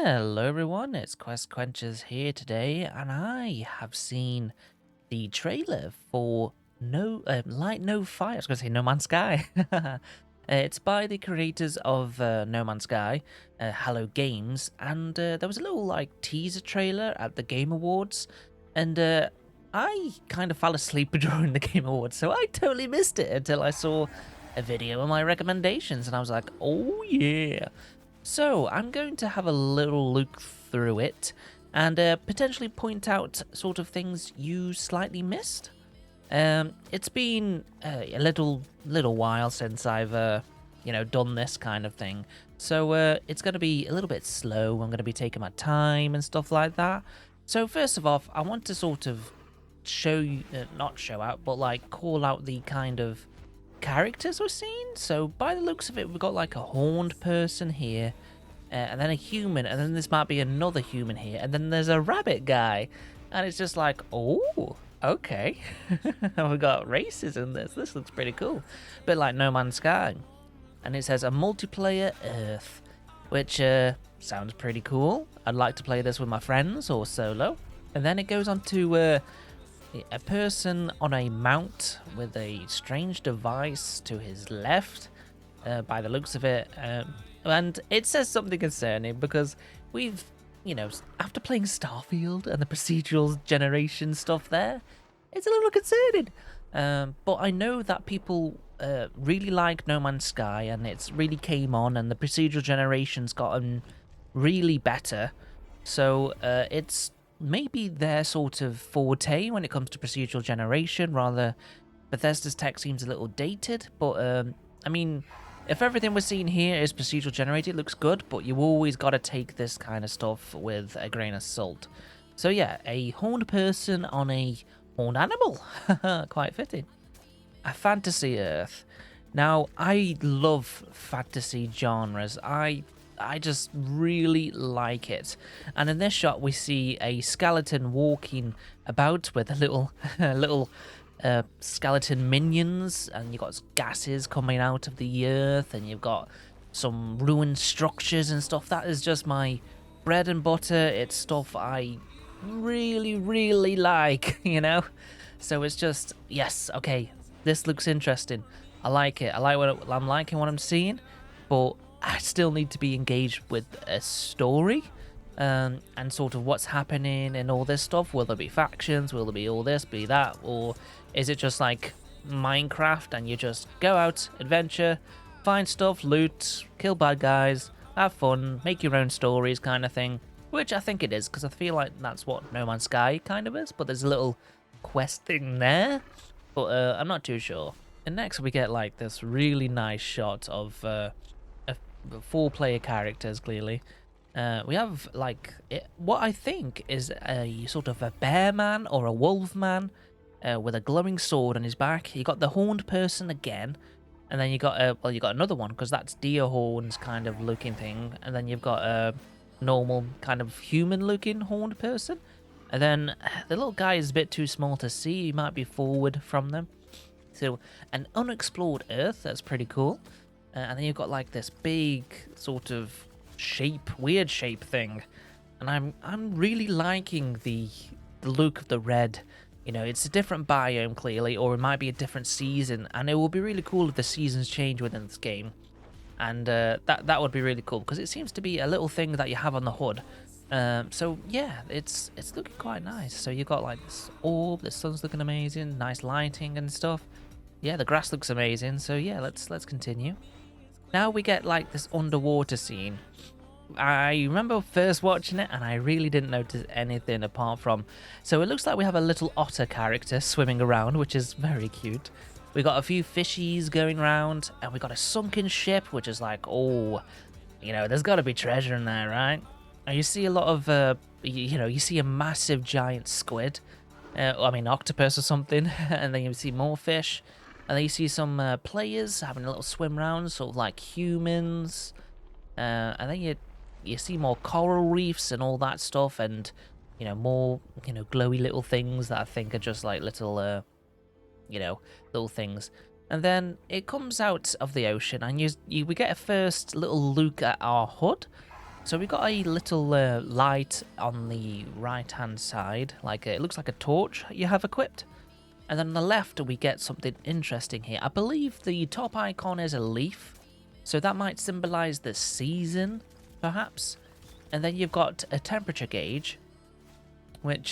Hello everyone, it's Quest Quenchers here today, and I have seen the trailer for Light No Fire. I was going to say No Man's Sky. It's by the creators of No Man's Sky, Hello Games, and there was a little teaser trailer at the Game Awards, and I kind of fell asleep during the Game Awards, so I totally missed it until I saw a video of my recommendations, and I was like, oh yeah. So I'm going to have a little look through it and potentially point out sort of things you slightly missed. It's been a little while since I've done this kind of thing, so it's going to be a little bit slow. I'm going to be taking my time and stuff like that. So first of all, I want to sort of show you, not show out, but call out the kind of characters we're seeing. So by the looks of it, we've got like a horned person here, and then a human, and then this might be another human here, and then there's a rabbit guy, and it's just like, oh, okay. We've got races in this. This looks pretty cool. Bit like No Man's Sky. And it says a multiplayer Earth, which sounds pretty cool. I'd like to play this with my friends or solo. And then it goes on to a person on a mount with a strange device to his left, by the looks of it. And it says something concerning because we've, after playing Starfield and the procedural generation stuff there, it's a little concerning. But I know that people really like No Man's Sky, and it's really came on, and the procedural generation's gotten really better. So it's maybe their sort of forte when it comes to procedural generation. Rather, Bethesda's tech seems a little dated, but I mean, if everything we're seeing here is procedural generated, it looks good, but you always got to take this kind of stuff with a grain of salt. So yeah, a horned person on a horned animal. Quite fitting. A fantasy Earth. Now, I love fantasy genres. I just really like it. And in this shot, we see a skeleton walking about with a little skeleton minions, and you've got gases coming out of the earth, and you've got some ruined structures and stuff. That is just my bread and butter. It's stuff I really, really like, So it's just, yes, okay, this looks interesting. I like it. I'm liking what I'm seeing, but I still need to be engaged with a story, and sort of what's happening and all this stuff. Will there be factions? Will there be all this, be that? Or is it just like Minecraft and you just go out, adventure, find stuff, loot, kill bad guys, have fun, make your own stories kind of thing? Which I think it is, because I feel like that's what No Man's Sky kind of is, but there's a little quest thing there, but I'm not too sure. And next we get like this really nice shot of 4-player characters, clearly. We have what I think is a sort of a bear man or a wolf man with a glowing sword on his back. You got the horned person again, and then you got you got another one, because that's deer horns kind of looking thing, and then you've got a normal kind of human looking horned person, and then the little guy is a bit too small to see. He might be forward from them. So an unexplored Earth, that's pretty cool. And then you've got like this big sort of weird shape thing, and I'm really liking the look of the red. It's a different biome clearly, or it might be a different season, and it will be really cool if the seasons change within this game, and that would be really cool, because it seems to be a little thing that you have on the hood. So yeah, it's looking quite nice. So you got like this orb, the sun's looking amazing, nice lighting and stuff. Yeah, the grass looks amazing. So yeah, let's continue. Now we get like this underwater scene. I remember first watching it and I really didn't notice anything apart from... So it looks like we have a little otter character swimming around, which is very cute. We got a few fishies going around, and we got a sunken ship, which is like, oh, there's got to be treasure in there, right? And you see a lot of, you see a massive giant squid. Octopus or something. And then you see more fish. And then you see some players having a little swim around, sort of like humans. And then you see more coral reefs and all that stuff, and more glowy little things that I think are just like little little things. And then it comes out of the ocean, and we get a first little look at our HUD, So we got a little light on the right-hand side, like it looks like a torch you have equipped. And then on the left, we get something interesting here. I believe the top icon is a leaf, so that might symbolize the season, perhaps. And then you've got a temperature gauge, which,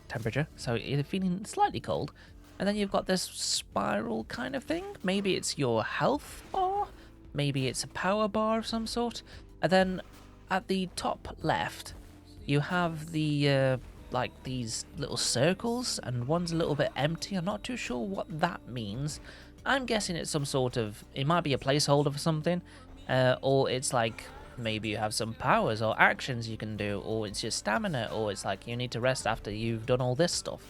temperature, so you're feeling slightly cold. And then you've got this spiral kind of thing. Maybe it's your health bar, maybe it's a power bar of some sort. And then at the top left, you have the like these little circles, and one's a little bit empty. I'm not too sure what that means. I'm guessing it's some sort of, it might be a placeholder for something, or it's like maybe you have some powers or actions you can do, or it's your stamina, or it's like you need to rest after you've done all this stuff.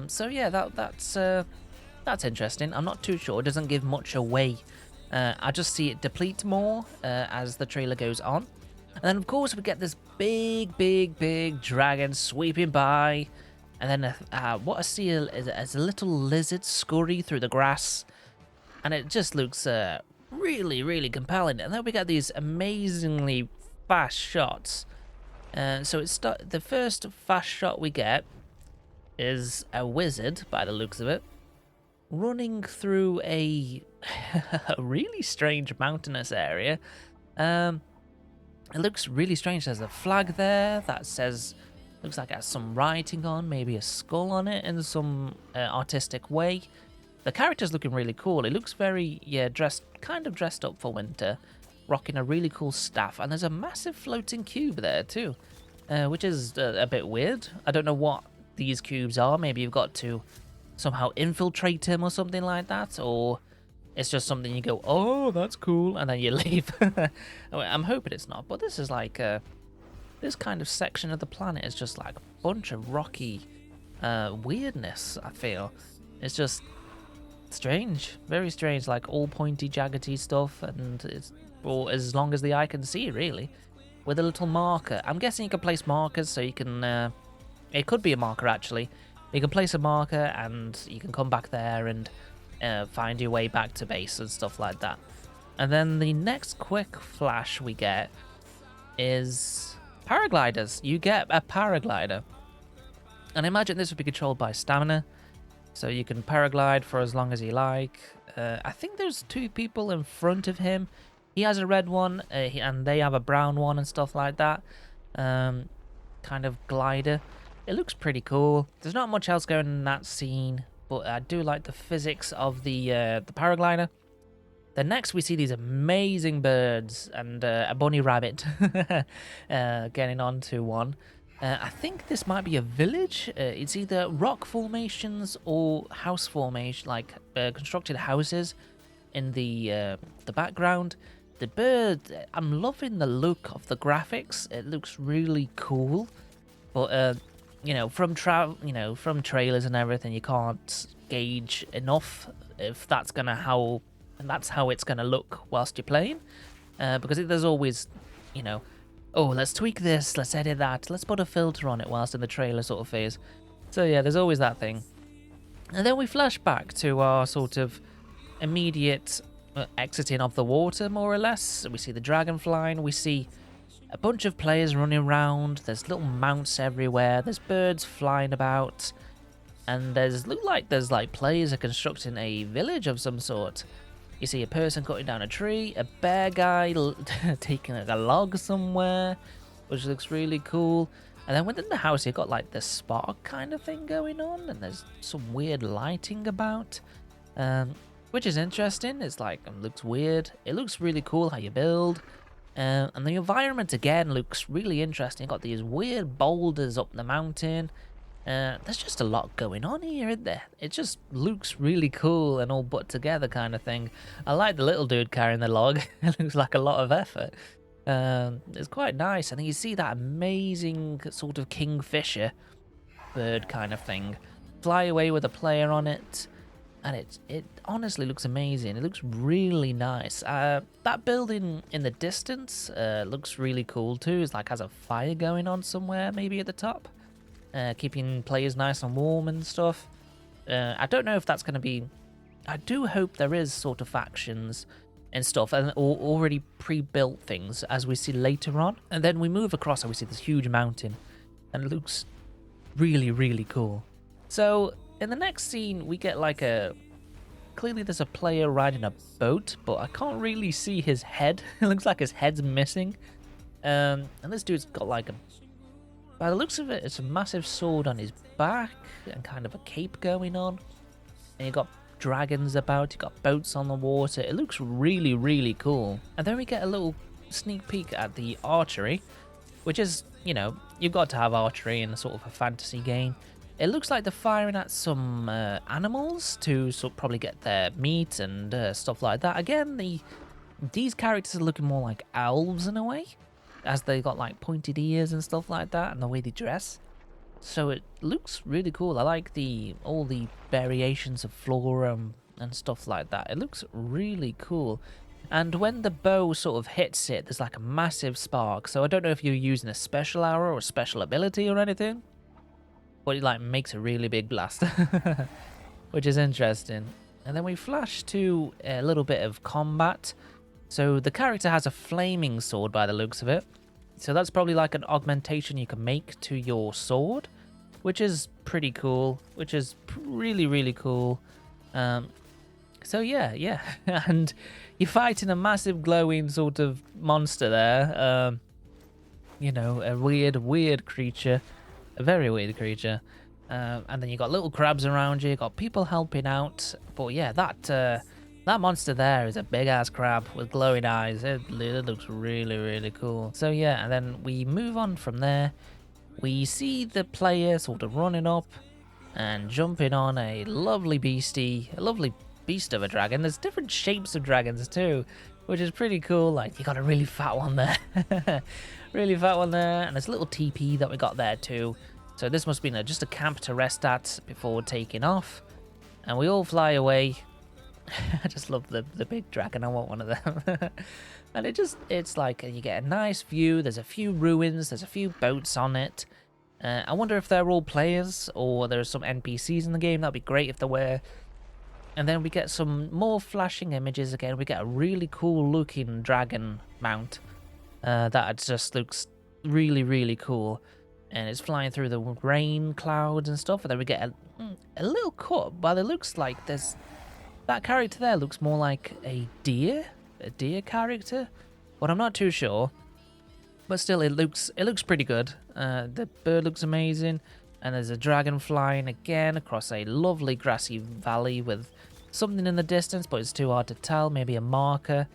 So yeah, that's interesting. I'm not too sure. It doesn't give much away. I just see it deplete more as the trailer goes on. And then, of course, we get this big dragon sweeping by. And then what I see is a little lizard scurry through the grass. And it just looks really compelling. And then we get these amazingly fast shots. So the first fast shot we get is a wizard, by the looks of it, running through a really strange mountainous area. It looks really strange. There's a flag there that says, looks like it has some writing on, maybe a skull on it in some artistic way. The character's looking really cool. It looks very, kind of dressed up for winter, rocking a really cool staff. And there's a massive floating cube there too, which is a bit weird. I don't know what these cubes are. Maybe you've got to somehow infiltrate him or something like that, or it's just something you go, oh, that's cool, and then you leave. I'm hoping it's not, but this is like this kind of section of the planet is just like a bunch of rocky weirdness. I feel it's just strange, very strange, like all pointy, jaggedy stuff, and it's for as long as the eye can see, really, with a little marker. I'm guessing you can place markers, so you can. It could be a marker actually. You can place a marker, and you can come back there and find your way back to base and stuff like that. And then the next quick flash we get is paragliders. You get a paraglider. And I imagine this would be controlled by stamina. So you can paraglide for as long as you like. I think there's two people in front of him. He has a red one, and they have a brown one and stuff like that. Kind of glider. It looks pretty cool. There's not much else going on in that scene, but I do like the physics of the paraglider. Then next we see these amazing birds and a bunny rabbit getting onto one. I think this might be a village. It's either rock formations or house formation, like constructed houses in the background. The bird, I'm loving the look of the graphics. It looks really cool, but from trailers and everything, you can't gauge enough if that's how it's gonna look whilst you're playing, because there's always, oh, let's tweak this, let's edit that, let's put a filter on it whilst in the trailer sort of phase. So yeah, there's always that thing. And then we flash back to our sort of immediate exiting of the water, more or less. We see the dragon flying, we see a bunch of players running around, there's little mounts everywhere, there's birds flying about, and look like there's players are constructing a village of some sort. You see a person cutting down a tree, a bear guy taking a log somewhere, which looks really cool. And then within the house, you've got like the spark kind of thing going on, and there's some weird lighting about, which is interesting. It's looks weird. It looks really cool how you build. And the environment again looks really interesting. Got these weird boulders up the mountain. There's just a lot going on here, isn't there? It just looks really cool and all put together kind of thing. I like the little dude carrying the log. It looks like a lot of effort. It's quite nice. And then you see that amazing sort of kingfisher bird kind of thing fly away with a player on it. And it honestly looks amazing. It looks really nice. That building in the distance looks really cool too. It's has a fire going on somewhere, maybe at the top, keeping players nice and warm and stuff. I don't know if that's going to be. I do hope there is sort of factions and stuff, and already pre-built things, as we see later on. And then we move across and we see this huge mountain, and it looks really, really cool. So in the next scene, we get like clearly there's a player riding a boat, but I can't really see his head. It looks like his head's missing. And this dude's got like by the looks of it, it's a massive sword on his back and kind of a cape going on. And you got dragons about, you got boats on the water. It looks really, really cool. And then we get a little sneak peek at the archery, which is, you know, you've got to have archery in a sort of a fantasy game. It looks like they're firing at some animals to probably get their meat and stuff like that. Again, these characters are looking more like elves in a way, as they got like pointed ears and stuff like that, and the way they dress. So it looks really cool. I like all the variations of flora and stuff like that. It looks really cool. And when the bow sort of hits it, there's like a massive spark. So I don't know if you're using a special arrow or a special ability or anything, but it like makes a really big blast, which is interesting. And then we flash to a little bit of combat. So the character has a flaming sword by the looks of it. So that's probably like an augmentation you can make to your sword, which is pretty cool, which is really, really cool. So yeah. And you're fighting a massive glowing sort of monster there. You know, a weird creature. A very weird creature. And then you got little crabs around you, you got people helping out. But yeah, that monster there is a big ass crab with glowing eyes. It looks really, really cool. So yeah, and then we move on from there. We see the player sort of running up and jumping on a lovely beastie, a lovely beast of a dragon. There's different shapes of dragons too, which is pretty cool. Like, you got a really fat one there. Really fat one there. And there's a little TP that we got there too. So this must be just a camp to rest at before taking off. And we all fly away. I just love the big dragon. I want one of them. And it's like you get a nice view. There's a few ruins. There's a few boats on it. I wonder if they're all players or there's some NPCs in the game. That'd be great if there were. And then we get some more flashing images again. We get a really cool looking dragon mount that just looks really, really cool. And it's flying through the rain clouds and stuff. And then we get a little cut, but it looks like that character there looks more like a deer character, but I'm not too sure. But still, it looks pretty good. The bird looks amazing, and there's a dragon flying again across a lovely grassy valley with something in the distance, but it's too hard to tell. Maybe a marker.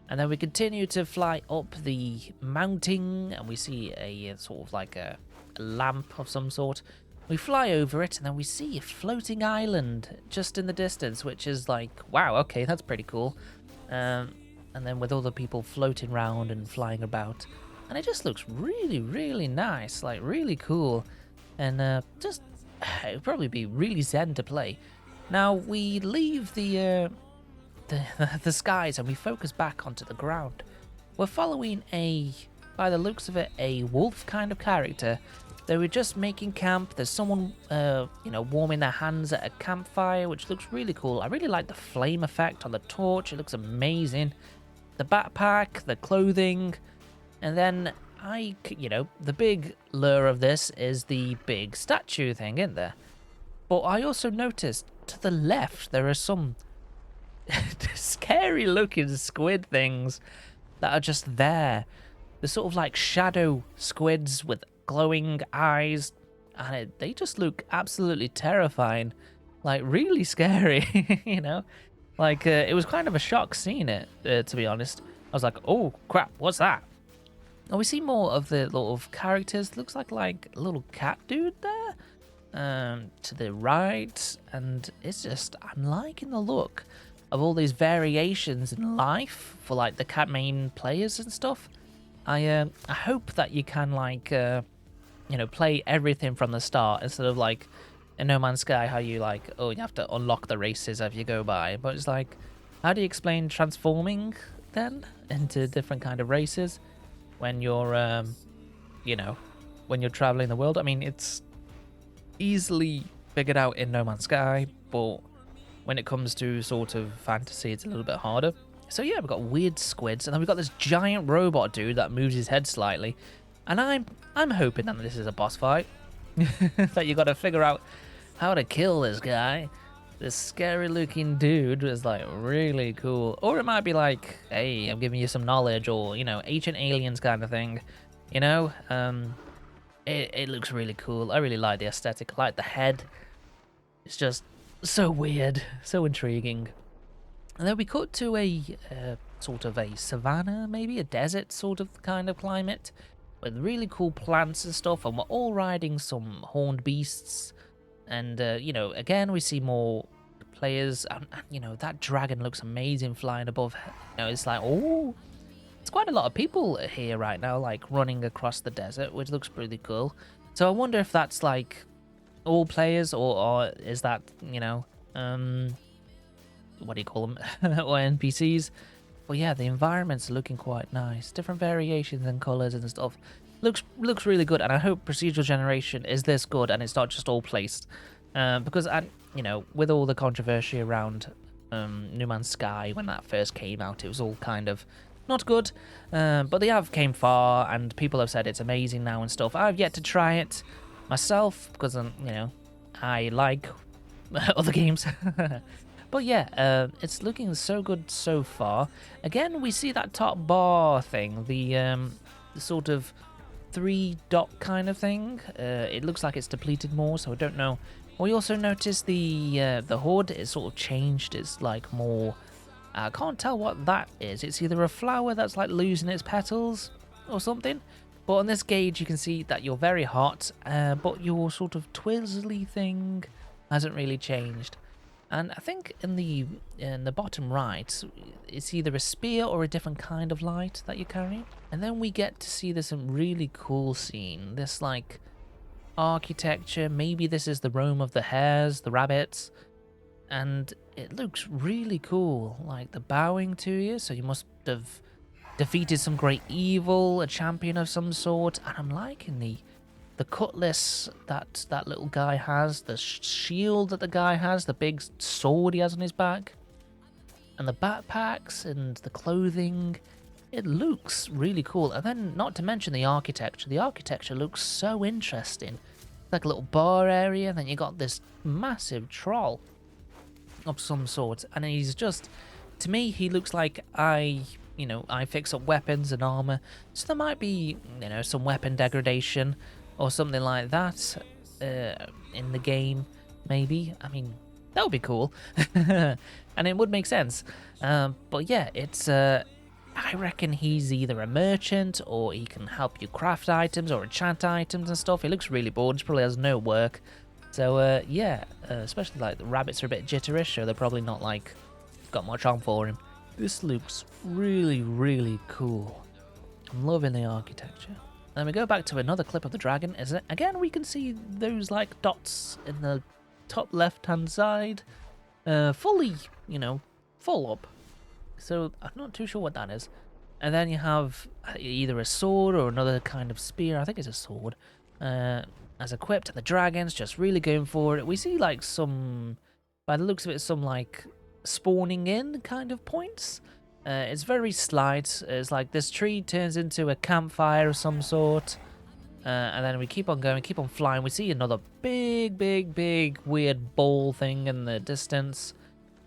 And then we continue to fly up the mountain, and we see a sort of like a lamp of some sort. We fly over it, and then we see a floating island just in the distance, which is like, wow, okay, that's pretty cool. And then with all the people floating around and flying about. And it just looks really, really nice, like really cool. And it would probably be really zen to play. Now, we leave the skies and we focus back onto the ground. We're following by the looks of it, a wolf kind of character. They were just making camp. There's someone, warming their hands at a campfire, which looks really cool. I really like the flame effect on the torch. It looks amazing. The backpack, the clothing, and then the big lure of this is the big statue thing, isn't there? But I also noticed to the left there are some scary looking squid things that are just there. They're sort of like shadow squids with glowing eyes, and they just look absolutely terrifying, like really scary. Like it was kind of a shock seeing it, to be honest. I was like, oh crap, what's that? And we see more of the little characters. Looks like a little cat dude there to the right, and it's just, I'm liking the look of all these variations in life for like the cat main players and stuff. I hope that you can play everything from the start instead of like in No Man's Sky how you you have to unlock the races as you go by. But it's like, how do you explain transforming then into different kind of races when you're when you're traveling the world? I mean, it's easily figured out in No Man's Sky, but when it comes to sort of fantasy, it's a little bit harder. So yeah, we've got weird squids, and then we've got this giant robot dude that moves his head slightly. And I'm hoping that this is a boss fight. That you got to figure out how to kill this guy. This scary looking dude was like really cool. Or it might be like, hey, I'm giving you some knowledge, or you know, ancient aliens kind of thing. You know, it looks really cool. I really like the aesthetic. I like the head. It's just so weird, so intriguing. And then we cut to a sort of a savanna, maybe a desert sort of kind of climate, with really cool plants and stuff, and we're all riding some horned beasts. And, you know, again, we see more players, and, you know, that dragon looks amazing flying above. You know, it's like, oh, it's quite a lot of people here right now, like, running across the desert, which looks pretty cool. So I wonder if that's, like, all players, or is that, you know, what do you call them, or NPCs? But yeah, the environments are looking quite nice. Different variations and colors and stuff. Looks really good, and I hope procedural generation is this good and it's not just all placed. Because, you know, with all the controversy around No Man's Sky when that first came out, it was all kind of not good. But they have came far, and people have said it's amazing now and stuff. I've yet to try it myself because, you know, I like other games. But yeah, it's looking so good so far. Again, we see that top bar thing, the sort of 3-dot kind of thing. It looks like it's depleted more, so I don't know. We also noticed the hood is sort of changed. It's like more. I can't tell what that is. It's either a flower that's like losing its petals or something. But on this gauge, you can see that you're very hot, but your sort of twizzly thing hasn't really changed. And I think in the bottom right, it's either a spear or a different kind of light that you're carrying. And then we get to see this really cool scene. This like architecture. Maybe this is the Rome of the hares, the rabbits. And it looks really cool. Like the bowing to you. So you must have defeated some great evil, a champion of some sort. And I'm liking the cutlass that little guy has, the shield that the guy has, the big sword he has on his back, and the backpacks and the clothing. It looks really cool. And then not to mention the architecture. The architecture looks so interesting. Like a little bar area, and then you got this massive troll of some sort. And he's just, to me, he looks like I fix up weapons and armor. So there might be, you know, some weapon degradation or something like that in the game, maybe. I mean, that would be cool. And it would make sense. But yeah, it's I reckon he's either a merchant, or he can help you craft items or enchant items and stuff. He looks really bored. He probably has no work. So yeah, especially like the rabbits are a bit jitterish, so they're probably not like got much on for him. This looks really, really cool. I'm loving the architecture. Then we go back to another clip of the dragon. Again, we can see those like dots in the top left-hand side, fully, you know, full up. So I'm not too sure what that is. And then you have either a sword or another kind of spear. I think it's a sword. As equipped, the dragon's just really going for it. We see like some, by the looks of it, some like spawning in kind of points. It's very slight. It's like this tree turns into a campfire of some sort. And then we keep on going, keep on flying. We see another big, big, big weird ball thing in the distance.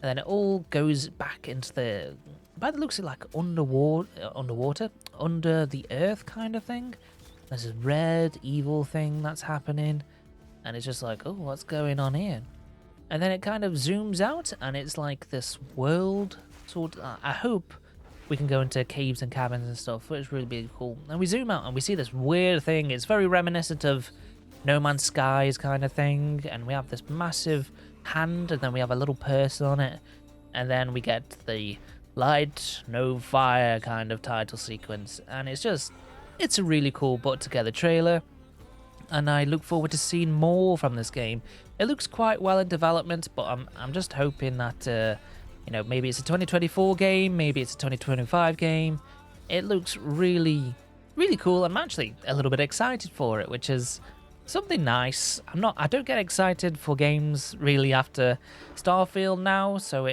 And then it all goes back into the, by the looks of it, like underwater, under the earth kind of thing. There's a red evil thing that's happening. And it's just like, oh, what's going on here? And then it kind of zooms out, and it's like this world sort of, I hope we can go into caves and cabins and stuff, which is really cool. And we zoom out and we see this weird thing. It's very reminiscent of No Man's Skies kind of thing. And we have this massive hand, and then we have a little person on it. And then we get the light, no fire kind of title sequence. And it's a really cool put together trailer. And I look forward to seeing more from this game. It looks quite well in development, but I'm just hoping that, you know, maybe it's a 2024 game, maybe it's a 2025 game. It looks really, really cool. I'm actually a little bit excited for it, which is something nice. I don't get excited for games really after Starfield now, so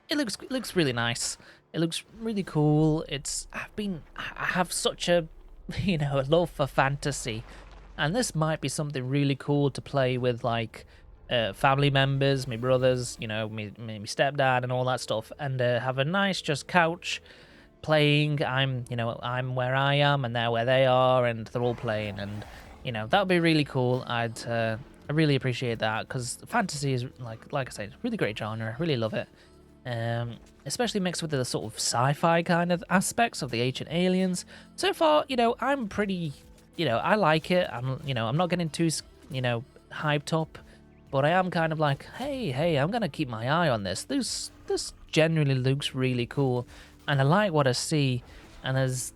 it looks really nice. It looks really cool. I have such a a love for fantasy, and this might be something really cool to play with like family members, my brothers, me stepdad and all that stuff, and have a nice just couch playing. I'm where I am and they're where they are, and they're all playing, and that would be really cool. I really appreciate that because fantasy is like I said, really great genre. Really love it. Especially mixed with the sort of sci-fi kind of aspects of the ancient aliens. So far, I'm pretty, I like it. I'm not getting too, hyped up, but I am kind of like, hey, I'm gonna keep my eye on this. This genuinely looks really cool, and I like what I see. And there's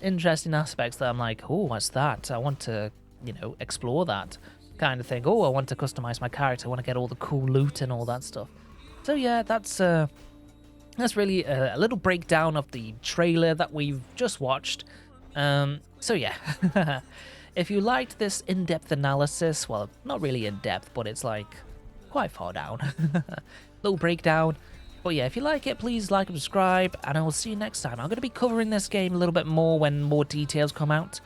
interesting aspects that I'm like, oh, what's that? I want to, explore that kind of thing. Oh, I want to customize my character. I want to get all the cool loot and all that stuff. So yeah, that's really a little breakdown of the trailer that we've just watched. So yeah, if you liked this in-depth analysis, well, not really in-depth, but it's like quite far down, little breakdown. But yeah, if you like it, please like and subscribe, and I will see you next time. I'm going to be covering this game a little bit more when more details come out.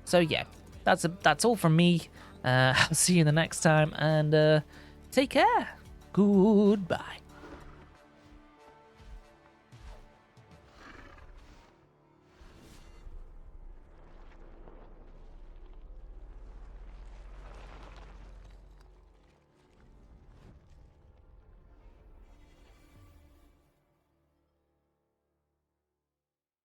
So yeah, that's all from me. I'll see you the next time, and take care. Goodbye.